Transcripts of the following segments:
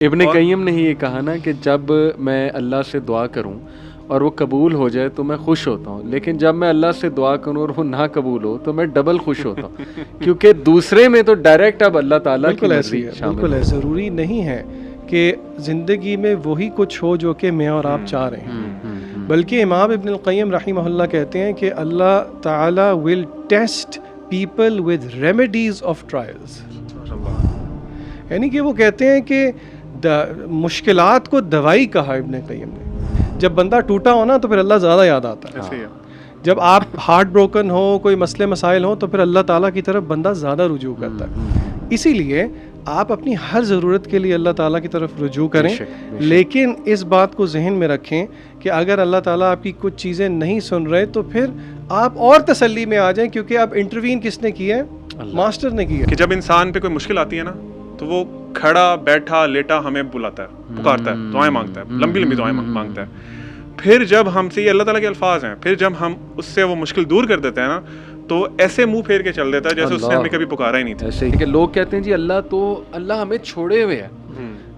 इब्न कय्यम ने ही ये कहा ना कि जब मैं अल्लाह से दुआ करूं और वो कबूल हो जाए तो मैं खुश होता हूँ, लेकिन जब मैं अल्लाह से दुआ करूं और वो ना कबूल हो तो मैं डबल खुश होता हूँ क्योंकि दूसरे में तो डायरेक्ट अब अल्लाह ताला की मर्जी शामिल बिल्कुल है। ज़रूरी नहीं है कि ज़िंदगी में वही कुछ हो जो कि मैं और आप चाह रहे हैं, बल्कि इमाम इब्न क़य्यम रहमहुल्लाह कहते हैं कि अल्लाह ताला will test people with remedies of trials. यानी कि वो कहते हैं कि मुश्किलात को दवाई कहा इब्न क़य्यम ने। जब बंदा टूटा हो ना तो फिर अल्लाह ज़्यादा याद आता है। जब आप हार्ट ब्रोकन हो, कोई मसले मसाइल हो, तो फिर अल्लाह ताला की तरफ बंदा ज़्यादा रुजू करता है। इसीलिए आप अपनी हर ज़रूरत के लिए अल्लाह ताला की तरफ रुजू करें, लेकिन इस बात को जहन में रखें कि अगर अल्लाह ताला आपकी कुछ चीज़ें नहीं सुन रहे तो फिर आप और तसल्ली में आ जाएं, क्योंकि अब इंटरवीन किसने किया है? मास्टर ने किया। कि जब इंसान पे कोई मुश्किल आती है ना तो वो खड़ा बैठा लेटा हमें बुलाता है, पुकारता है, दुआएं मांगता है, लंबी लंबी दुआएं मांगता है। फिर जब हमसे, ये अल्लाह ताला के अल्फाज हैं, फिर जब हम उससे वो मुश्किल दूर कर देते हैं ना तो ऐसे मुंह फेर के चल देता है जैसे उसने हमें कभी पुकारा ही नहीं था। ऐसे ही कि लोग कहते हैं जी अल्लाह हमें छोड़े हुए है।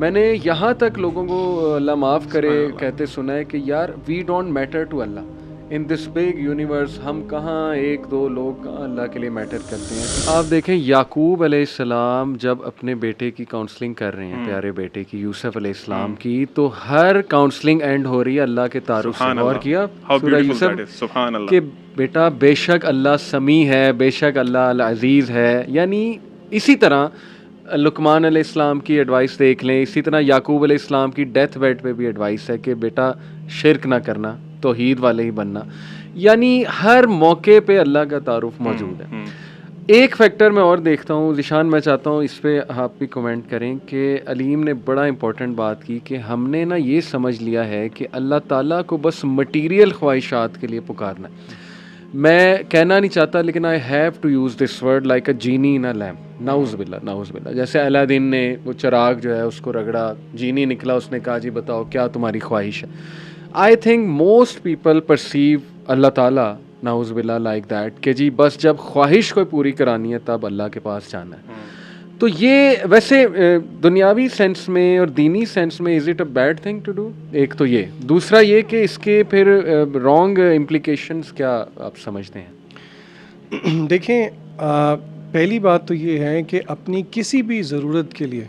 मैंने यहाँ तक लोगों को अल्लाह माफ़ करे कहते सुना है कि यार we don't matter to Allah in this big universe. हम कहाँ एक दो लोग कहाँ अल्लाह के लिए मैटर करते हैं। आप देखें याकूब अलैहिस्सलाम जब अपने बेटे की काउंसलिंग कर रहे हैं, प्यारे बेटे की, यूसुफ अलैहिस्सलाम की, तो हर काउंसलिंग एंड हो रही है अल्लाह के तारुफ से। और किया सूरह यूसुफ कि बेटा बेशक अल्लाह समी है, बेशक अल्लाह अल अज़ीज़ है। यानी इसी तरह लुकमान अलैहिस्सलाम की एडवाइस देख लें, इसी तरह याकूब अलैहिस्सलाम की डेथ बेड पे भी एडवाइस है कि बेटा शिरक ना करना, तौहीद वाले ही बनना। यानी हर मौके पे अल्लाह का तारुफ मौजूद है। एक फैक्टर मैं और देखता हूँ ज़िशान, मैं चाहता हूँ इस पे आप भी कमेंट करें कि अलीम ने बड़ा इंपॉर्टेंट बात की कि हमने ना ये समझ लिया है कि अल्लाह ताला को बस मटीरियल ख्वाहिशात के लिए पुकारना है। मैं कहना नहीं चाहता लेकिन I have to use this word like a genie in a lamp. नाउज़ बिल्ला। जैसे अलादीन ने वो चिराग जो है उसको रगड़ा, जीनी निकला, उसने कहा जी बताओ क्या तुम्हारी ख्वाहिश है। I think most people perceive Allah ताला नाउज़ बिल्ला लाइक दैट कि जी बस जब ख्वाहिश कोई पूरी करानी है तब अल्लाह के पास जाना है। तो ये वैसे दुनियावी सेंस में और दीनी सेंस में is it a bad thing to do? एक तो ये, दूसरा ये कि इसके फिर रॉन्ग इम्प्लीकेशंस क्या आप समझते हैं? देखें, पहली बात तो ये है कि अपनी किसी भी ज़रूरत के लिए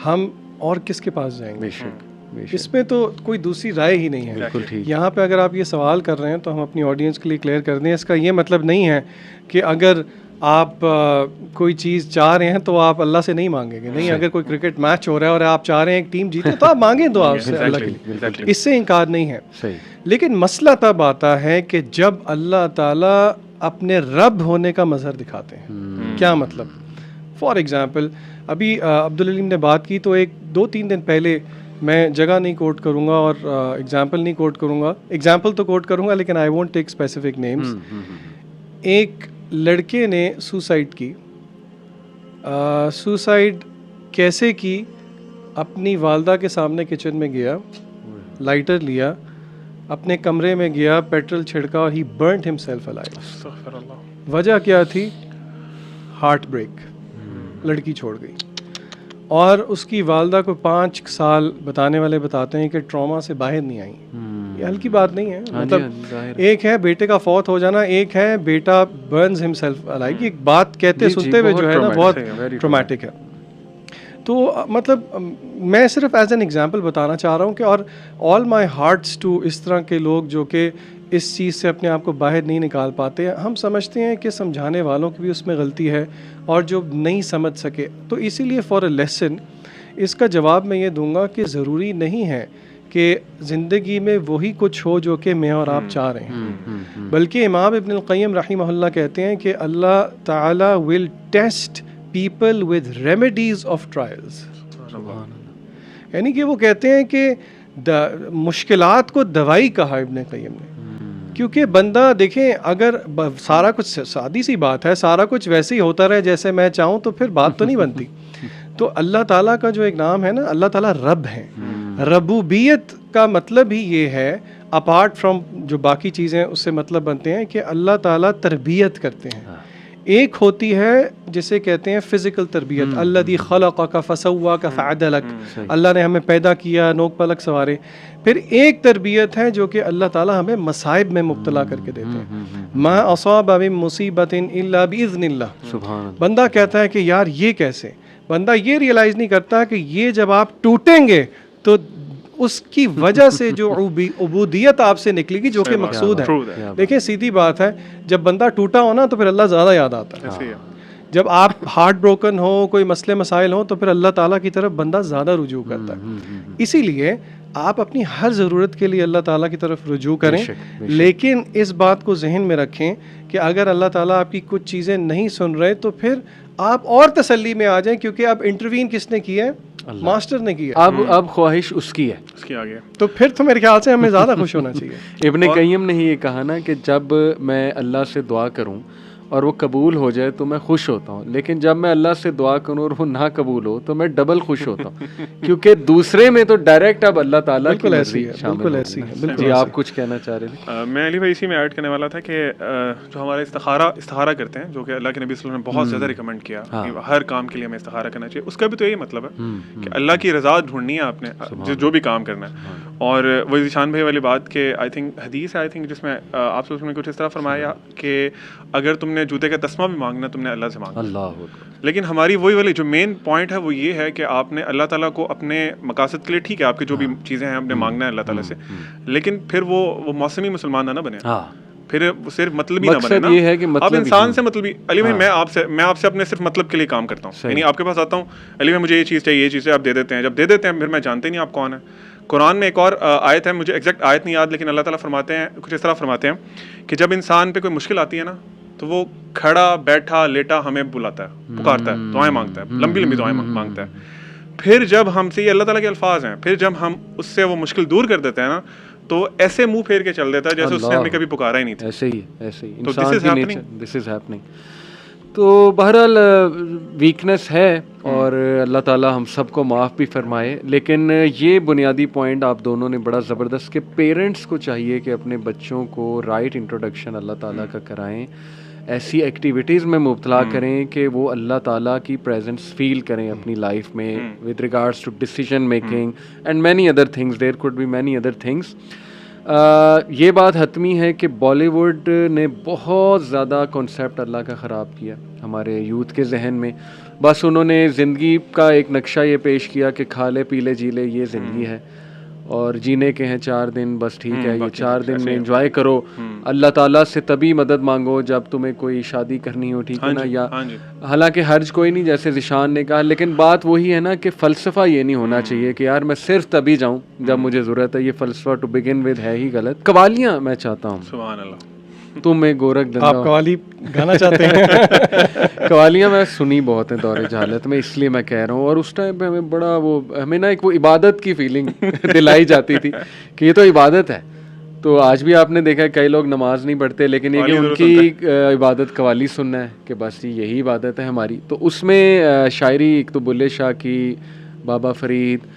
हम और किसके पास जाएंगे? बेशक। इसमें तो कोई दूसरी राय ही नहीं है। बिल्कुल ठीक। यहाँ पे अगर आप ये सवाल कर रहे हैं तो हम अपनी ऑडियंस के लिए क्लियर कर दें, इसका ये मतलब नहीं है कि अगर आप कोई चीज़ चाह रहे हैं तो आप अल्लाह से नहीं मांगेंगे। नहीं, अगर कोई क्रिकेट मैच हो रहा है और आप चाह रहे हैं एक टीम जीते तो आप मांगें दुआ उससे अल्लाह के लिए, इससे इनकार नहीं है। सही। लेकिन मसला तब आता है कि जब अल्लाह ताला अपने रब होने का मज़हर दिखाते हैं। क्या मतलब? फॉर एग्ज़ाम्पल अभी अब्दुल अलीम ने बात की तो एक 2-3 दिन पहले, मैं जगह नहीं कोट करूँगा और एग्ज़ाम्पल नहीं कोट करूँगा, एग्ज़ाम्पल तो कोट करूँगा लेकिन I won't take specific names. एक लड़के ने सुसाइड की। सुसाइड कैसे की? अपनी वालदा के सामने किचन में गया, लाइटर लिया, अपने कमरे में गया, पेट्रोल छिड़का और ही बर्न्ड हिमसेल्फ अलाइव। वजह क्या थी? हार्ट ब्रेक, लड़की छोड़ गई। और उसकी वालदा को 5 साल बताने वाले बताते हैं कि ट्रॉमा से बाहर नहीं आई। ये हल्की बात नहीं है। मतलब एक है बेटे का फौत हो जाना, एक है बेटा बर्न्स हिमसेल्फ अलाइव। एक बात कहते सुनते हुए जो है ना बहुत ट्रॉमेटिक है। तो मतलब मैं सिर्फ एज एन एग्जांपल बताना चाह रहा हूँ कि और ऑल माय हार्ट्स टू इस तरह के लोग जो कि इस चीज़ से अपने आप को बाहर नहीं निकाल पाते। हम समझते हैं कि समझाने वालों की भी उसमें गलती है और जो नहीं समझ सके, तो इसीलिए फॉर अ लेसन इसका जवाब मैं ये दूंगा कि ज़रूरी नहीं है कि ज़िंदगी में वही कुछ हो जो कि मैं और आप चाह रहे हैं, बल्कि इमाम इब्न क़य्यम रहमहुल्लाह कहते हैं कि अल्लाह ताला will test people with remedies of trials. यानी कि वो कहते हैं कि मुश्किलात को दवाई कहा इब्न क़य्यम ने, क्योंकि बंदा देखें अगर सारा कुछ, सादी सी बात है, सारा कुछ वैसे ही होता रहे जैसे मैं चाहूँ तो फिर बात तो नहीं बनती। तो अल्लाह ताला का जो एक नाम है ना, अल्लाह ताला रब है। रबूबियत का मतलब ही ये है, अपार्ट फ्रॉम जो बाकी चीज़ें उससे मतलब बनते हैं, कि अल्लाह ताला तरबियत करते हैं। एक होती है जिसे कहते हैं फिजिकल तरबियत, अल्लज़ी खलक़का फसव्वाका फ़अदलक, अल्लाह ने हमें पैदा किया, नोक पलक संवारे। फिर एक तरबियत है जो कि अल्लाह ताला हमें मसाइब में मुब्तला करके देते हैं। मा असाब मिन मुसीबतिन इल्ला बिइज़्निल्लाह। सुभान अल्लाह। बंदा कहता है कि यार ये कैसे, बंदा ये रियलाइज़ नहीं करता कि ये जब आप टूटेंगे तो उसकी वजह से जो उबूदियत आपसे निकलेगी जो कि मकसूद है। देखिए सीधी बात है, जब बंदा टूटा हो ना तो फिर अल्लाह ज़्यादा याद आता है। ऐसे ही है। जब आप हार्ट ब्रोकन हो, कोई मसले मसाइल हो, तो फिर अल्लाह ताला की तरफ बंदा ज़्यादा रुजू करता है। इसीलिए आप अपनी हर ज़रूरत के लिए अल्लाह ताला की तरफ रुजू करें, लेकिन इस बात को जहन में रखें कि अगर अल्लाह ताला आपकी कुछ चीज़ें नहीं सुन रहे तो फिर आप और तसल्ली में आ जाएं, क्योंकि अब इंटरवीन किसने किया है? मास्टर ने किया। अब ख्वाहिश उसकी है, उसके आगे तो फिर तो मेरे ख्याल से हमें ज़्यादा खुश होना चाहिए। इब्ने कय्यम ने ही ये कहा ना कि जब मैं अल्लाह से दुआ करूं और वो कबूल हो जाए तो मैं खुश होता हूँ, लेकिन जब मैं अल्लाह से दुआ करूँ और वो ना कबूल हो तो मैं डबल खुश होता हूँ, क्योंकि दूसरे में तो डायरेक्ट अब अल्लाह ताला की मर्जी शामिल बिल्कुल हो ऐसी गई। है, बिल्कुल जी ऐसी आप कुछ कहना चाह रहे थे? मैं अली भाई इसी में ऐड करने वाला था कि जो हमारा इस्तिखारा करते हैं, जो कि अल्लाह के नबी सल्लल्लाहु अलैहि वसल्लम ने बहुत ज़्यादा रिकमेंड किया कि हर काम के लिए हमें इस्तिखारा करना चाहिए। उसका भी तो यही मतलब है कि अल्लाह की रज़ा ढूंढनी है आपने जो भी काम करना है। और वो ज़ीशान भाई वाली बात के आई थिंक हदीस है, आई थिंक जिसमें आप उसमें कुछ इस तरह फरमाया कि अगर तुमने जूते का तस्मा भी मांगना तुमने अल्लाह से मांगना। अल्लाह। लेकिन हमारी वही वाली जो मेन पॉइंट है वो ये है कि आपने अल्लाह ताला को अपने मकासद के लिए, ठीक है आपकी जो भी चीज़ें हैं आपने मांगना है अल्लाह ताला से, लेकिन फिर वो मौसमी मुसलमान ना बने, फिर सिर्फ मतलब ही ना बने ना। ये है कि आप इंसान से मतलब ही, अली भाई मैं आपसे अपने सिर्फ मतलब के लिए काम करता हूँ, यानी आपके पास आता हूँ, अली भाई मुझे ये चीज़ चाहिए, ये चीज़ें आप दे देते हैं। जब दे देते हैं फिर मैं जानते नहीं आप कौन है। कुरान में एक और आयत है, मुझे एग्जैक्ट आयत नहीं याद, लेकिन अल्लाह ताला फरमाते हैं कुछ इस तरह फरमाते हैं कि जब इंसान पे कोई मुश्किल आती है ना तो वो खड़ा बैठा लेटा हमें बुलाता है, पुकारता है, दुआएं मांगता है, लंबी लंबी दुआएं मांगता है। फिर जब हमसे, ये अल्लाह ताला के अल्फाज हैं, फिर जब हम उससे वो मुश्किल दूर कर देते हैं ना तो ऐसे मुंह फेर के चल देता है जैसे उसने हमें कभी पुकारा ही नहीं था। ऐसे ही तो इंसान की नेचर, दिस इज हैपनिंग। तो बहरहाल वीकनेस है और अल्लाह ताला हम सबको माफ़ भी फरमाए, लेकिन ये बुनियादी पॉइंट आप दोनों ने बड़ा ज़बरदस्त कि पेरेंट्स को चाहिए कि अपने बच्चों को राइट इंट्रोडक्शन अल्लाह ताला का कराएं, ऐसी एक्टिविटीज़ में मुब्तला करें कि वो अल्लाह ताला की प्रेजेंस फील करें अपनी लाइफ में with regards to decision making and many other things, there could be many other things. ये बात हतमी है कि बॉलीवुड ने बहुत ज़्यादा कॉन्सेप्ट अल्लाह का ख़राब किया हमारे यूथ के जहन में। बस उन्होंने ज़िंदगी का एक नक्शा ये पेश किया कि खा ले पी ले जी ले, ये ज़िंदगी है और जीने के हैं 4 दिन, बस ठीक है, ये 4 दिन में एंजॉय करो। अल्लाह ताला से तभी मदद मांगो जब तुम्हें कोई शादी करनी हो, ठीक है ना, या हालांकि हर्ज कोई नहीं जैसे ज़िशान ने कहा, लेकिन बात वही है ना कि फ़लसफ़ा ये नहीं होना चाहिए कि यार मैं सिर्फ तभी जाऊँ जब मुझे ज़रूरत है। ये फ़लसफ़ा टू बिगिन विद है ही गलत। कवालियाँ मैं चाहता हूँ, सुभान अल्लाह, तुम्हें गोरख धंधा। आप कवाली गाना चाहते हैं? कवालियाँ मैं सुनी बहुत है दौरे जहालत में, इसलिए मैं कह रहा हूँ। और उस टाइम पे हमें बड़ा हमें ना एक वो इबादत की फीलिंग दिलाई जाती थी कि ये तो इबादत है। तो आज भी आपने देखा है कई लोग नमाज नहीं पढ़ते, लेकिन ये कि उनकी इबादत कवाली सुनना है कि बस यही इबादत है हमारी। तो उसमें शायरी एक तो बुल्ले शाह की, बाबा फरीद,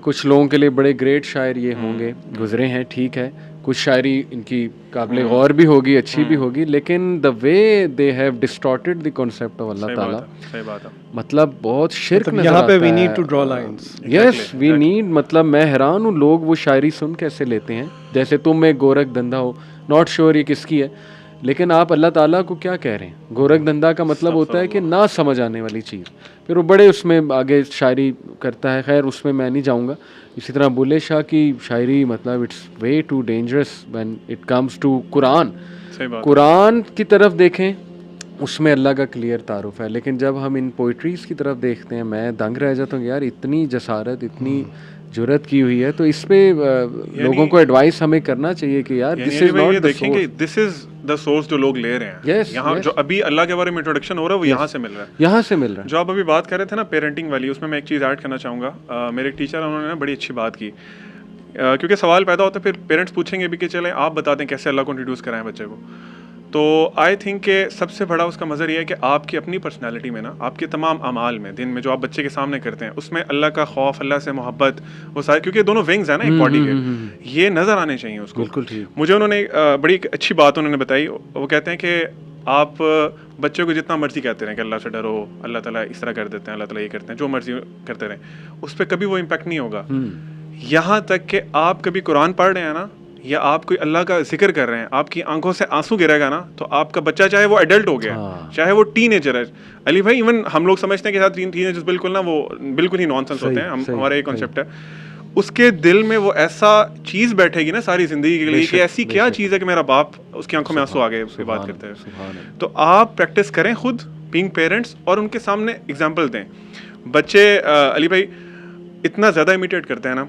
कुछ लोगों के लिए बड़े ग्रेट शायर ये होंगे, गुजरे हैं, ठीक है, कुछ शायरी इनकी काबिल गौर भी होगी, अच्छी भी होगी, लेकिन the way they have distorted the concept of Allah ताला, सही बात है, मतलब बहुत शिर्क नजर यहाँ पे आता वी है। Need to draw lines. Yes we need, मतलब मैं हैरान हूँ लोग वो शायरी सुन कैसे लेते हैं जैसे तुम एक गोरख धंधा हो। नॉट श्योर ये किसकी है, लेकिन आप अल्लाह ताला को क्या कह रहे हैं? गोरख धंधा का मतलब होता है कि ना समझ आने वाली चीज़। फिर वो बड़े उसमें आगे शायरी करता है, खैर उसमें मैं नहीं जाऊँगा। इसी तरह बुल्ले शाह की शायरी, मतलब it's way too dangerous when it comes to Quran. Quran की तरफ देखें, उसमें अल्लाह का क्लियर तारुफ है, लेकिन जब हम इन पोइट्रीज़ की तरफ देखते हैं मैं दंग रह जाता हूँ यार, इतनी जसारत, इतनी जुरत की हुई है। तो इस पे लोगों को एडवाइस हमें करना चाहिए कि यार this is not the source, this is the source जो लोग ले रहे हैं। यहाँ जो अभी अल्लाह के बारे में इंट्रोडक्शन हो रहा है वो यहाँ से मिल रहा है, यहाँ से मिल रहा है। जो आप अभी बात कर रहे थे ना पेरेंटिंग वाली, उसमें मैं एक चीज़ ऐड करना चाहूँगा। मेरे एक टीचर उन्होंने ना बड़ी अच्छी बात की, क्योंकि सवाल पैदा होता है फिर पेरेंट्स पूछेंगे भी कि चलें आप बता दें कैसे अल्लाह को इंट्रोड्यूस कराएं बच्चे को। तो आई थिंक के सबसे बड़ा उसका मज़र ये है कि आपकी अपनी पर्सनालिटी में ना, आपके तमाम अमाल में, दिन में जो आप बच्चे के सामने करते हैं, उसमें अल्लाह का खौफ, अल्लाह से मोहब्बत, वो सारे, क्योंकि दोनों विंग्स हैं ना एक बॉडी के, ये नज़र आने चाहिए उसको। बिल्कुल ठीक। मुझे उन्होंने बड़ी अच्छी बात उन्होंने बताई, वो कहते हैं कि आप बच्चों को जितना मर्जी कहते रहें कि अल्लाह से डरो, अल्लाह ताला इस तरह कर देते हैं, अल्लाह ताला ये करते हैं, जो मर्जी करते रहें, उस पर कभी वो इम्पैक्ट नहीं होगा। यहाँ तक कि आप कभी कुरान पढ़ रहे हैं ना, या आप कोई अल्लाह का जिक्र कर रहे हैं, आपकी आंखों से आंसू गिरेगा ना, तो आपका बच्चा चाहे वो एडल्ट हो गया, चाहे वो टीनेजर है, अली भाई, इवन हम लोग समझते हैं कि टीनेजर्स बिल्कुल ना, वो बिल्कुल ही नॉनसेंस होते हैं, हमारा ये कॉन्सेप्ट है, उसके दिल में वो ऐसा चीज़ बैठेगी ना सारी ज़िंदगी के लिए कि ऐसी क्या चीज़ है कि मेरा बाप, उसकी आंखों में आंसू आ गए उसकी बात करते हैं। तो आप प्रैक्टिस करें खुद बीइंग पेरेंट्स, और उनके सामने एग्जांपल दें। बच्चे अली भाई इतना ज़्यादा इमिटेट करते हैं ना,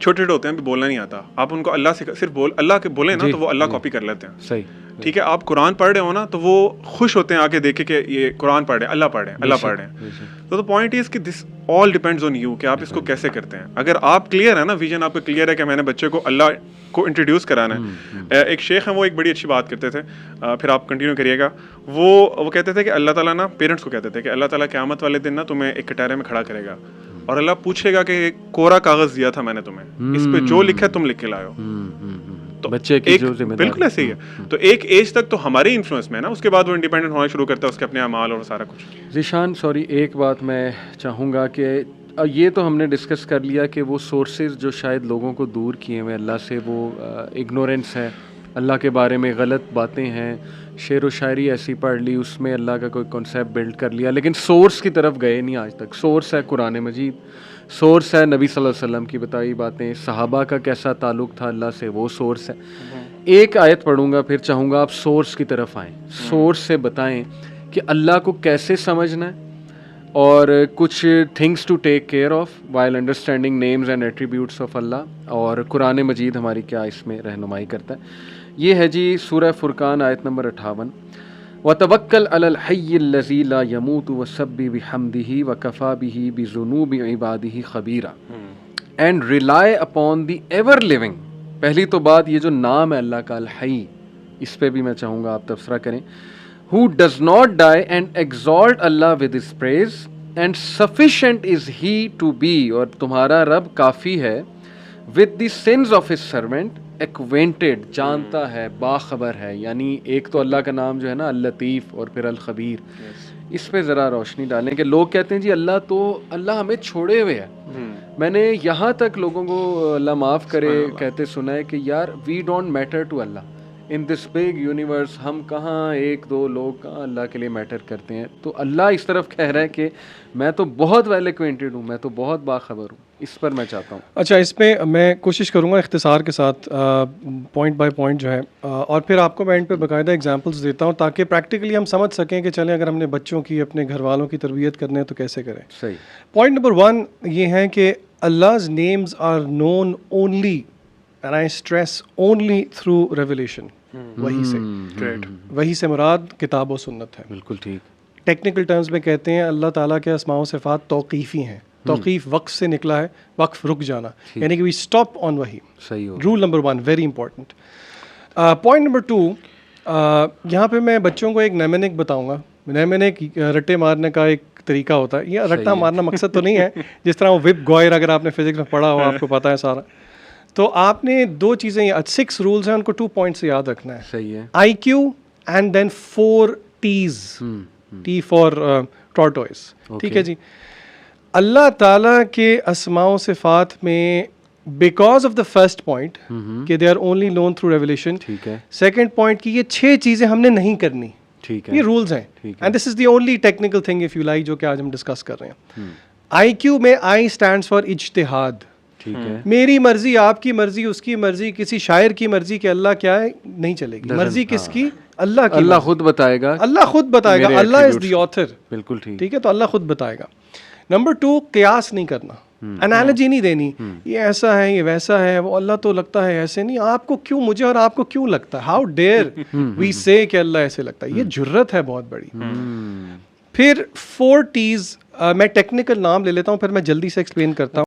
छोटे छोटे होते हैं, बोलना नहीं आता, आप उनको अल्लाह से सिर्फ अल्लाह के बोले ना, तो वो अल्लाह कॉपी कर लेते हैं। सही, ठीक है। आप कुरान पढ़ रहे हो ना, तो वो खुश होते हैं आके देखे कि ये कुरान पढ़ रहे हैं, अल्लाह पढ़ रहे हैं, अल्लाह पढ़ रहे हैं। तो द पॉइंट इज कि this all depends on you कि आप इसको कैसे करते हैं। अगर आप क्लियर है ना, विजन आपका क्लियर है कि मैंने बच्चे को अल्लाह को इंट्रोड्यूस कराना है। एक शेख हैं, वो एक बड़ी अच्छी बात करते थे, फिर आप कंटिन्यू करिएगा। वो कहते थे कि अल्लाह ताला ना पेरेंट्स को कहते थे कि अल्लाह ताला क़यामत वाले दिन ना तुम्हें एक कटारे में खड़ा करेगा और अल्लाह पूछेगा कि कोरा कागज दिया था मैंने तुम्हें, इस पे जो लिखा है तुम लिख के लाए हो। तो बच्चे की जो जिम्मेदारी, बिल्कुल ऐसे ही है। तो एक एज तक तो हमारे इन्फ्लुएंस में है ना, उसके बाद वो इंडिपेंडेंट होना शुरू करता है, उसके अपने अमाल और सारा कुछ। ज़ीशान सॉरी, एक बात मैं चाहूँगा कि ये तो हमने डिस्कस कर लिया कि वो सोर्सेज जो शायद लोगों को दूर किए हुए अल्लाह से, वो इग्नोरेंस है, अल्लाह के बारे में गलत बातें हैं, शेर व शायरी ऐसी पढ़ ली, उसमें अल्लाह का कोई कॉन्सेप्ट बिल्ड कर लिया, लेकिन सोर्स की तरफ गए नहीं आज तक। सोर्स है कुरान मजीद, सोर्स है नबी सल्लल्लाहु अलैहि वसल्लम की बताई बातें, सहाबा का कैसा ताल्लुक़ था अल्लाह से, वो सोर्स है। एक आयत पढ़ूंगा, फिर चाहूँगा आप सोर्स की तरफ आएँ, सोर्स से बताएं कि अल्लाह को कैसे समझना है और कुछ things to take care of while understanding names and attributes of Allah, और कुरान मजीद हमारी क्या इसमें रहनुमाई करता है। ये है जी सूरह फुरकान आयत नंबर 58, वतवक्कल अलल हय्यिल लज़ी ला यमूतु वसब्बिह बिहम्दिही वकफ़ा बिही बिज़ुनूबि इबादिही खबीरा, and rely upon the ever living. पहली तो बात, ये जो नाम है अल्लाह का अल हई, इस पे भी मैं चाहूँगा आप तबसरा करें। Who does not die and exalt Allah with His praise, and sufficient is He to be, और तुम्हारा रब काफ़ी है, with the sins of His servant, acquainted, जानता है, बाखबर है। यानी एक तो अल्लाह का नाम जो है ना अल लतीफ़, और फिर अल खबीर। इस पे ज़रा रोशनी डालें कि लोग कहते हैं जी अल्लाह हमें छोड़े हुए है। मैंने यहाँ तक लोगों को अल्लाह माफ़ करे कहते सुना है कि यार we don't matter to Allah in this big universe, हम कहाँ एक दो लोग कहाँ अल्लाह के लिए मैटर करते हैं। तो अल्लाह इस तरफ कह रहा है कि मैं तो बहुत वेल एक्वेंटेड हूँ, मैं तो बहुत बाखबर हूँ। इस पर मैं चाहता हूँ। अच्छा, इसमें मैं कोशिश करूँगा इख्तिसार के साथ पॉइंट बाय पॉइंट जो है, और फिर आपको मैं एंड पे बाकायदा एग्जांपल्स देता हूँ ताकि प्रैक्टिकली हम समझ सकें कि चलें अगर हमने बच्चों की, अपने घर वालों की तरबियत करने है तो कैसे करें। सही। पॉइंट नंबर 1 ये है कि Allah's names are known only, and I stress only, through revelation, वही से। वही से मुराद किताब और सुन्नत है। बिल्कुल ठीक। टेक्निकल टर्म्स में कहते हैं अल्लाह ताला के अस्मा व सिफ़ात तौक़ीफ़ी हैं। तौक़ीफ़ वक्फ से निकला है, वक्फ रुक जाना, यानी कि वी स्टॉप ऑन वही। सही हो। Rule number 1 very important. Point number 2, यहाँ पे मैं बच्चों को एक नेमेनिक बताऊँगा। नेमेनिक रट्टे मारने का एक तरीका होता है। ये रट्टा मारना मकसद तो नहीं है, जिस तरह वो विप गॉयर, अगर आपने फिजिक्स में पढ़ा हो आपको पता है सारा। तो आपने 2 चीज़ें, 6 रूल्स हैं, उनको 2 पॉइंट से याद रखना है। सही है। IQ and then 4 T's, T for tortoise. ठीक है जी। अल्लाह ताला के अस्माओ सिफ़ात में because of the first point कि they are only known through revelation, ठीक है। सेकंड पॉइंट कि ये 6 चीज़ें हमने नहीं करनी, ठीक है। ये रूल्स हैं, and this is the only technical thing if you like जो कि आज हम डिस्कस कर रहे हैं। IQ में I स्टैंड्स फॉर इज्तिहाद, ठीक है। मेरी मर्जी, आपकी मर्जी, उसकी मर्जी, किसी शायर की मर्जी कि अल्लाह क्या है नहीं चलेगी। मर्जी किसकी? अल्लाह की। अल्लाह खुद बताएगा, अल्लाह खुद बताएगा, अल्लाह इज द ऑथर। बिल्कुल ठीक। ठीक है, तो अल्लाह खुद बताएगा। नंबर 2, कियास नहीं करना, एनालॉजी नहीं देनी, ये ऐसा है, ये वैसा है, वो अल्लाह तो लगता है ऐसे नहीं, आपको क्यों, मुझे और आपको क्यों लगता है, हाउ डेयर वी से कि अल्लाह ऐसे लगता है, ये जुर्रत है बहुत बड़ी। फिर 4 T's, मैं टेक्निकल नाम ले लेता हूँ, फिर मैं जल्दी से एक्सप्लेन करता हूँ।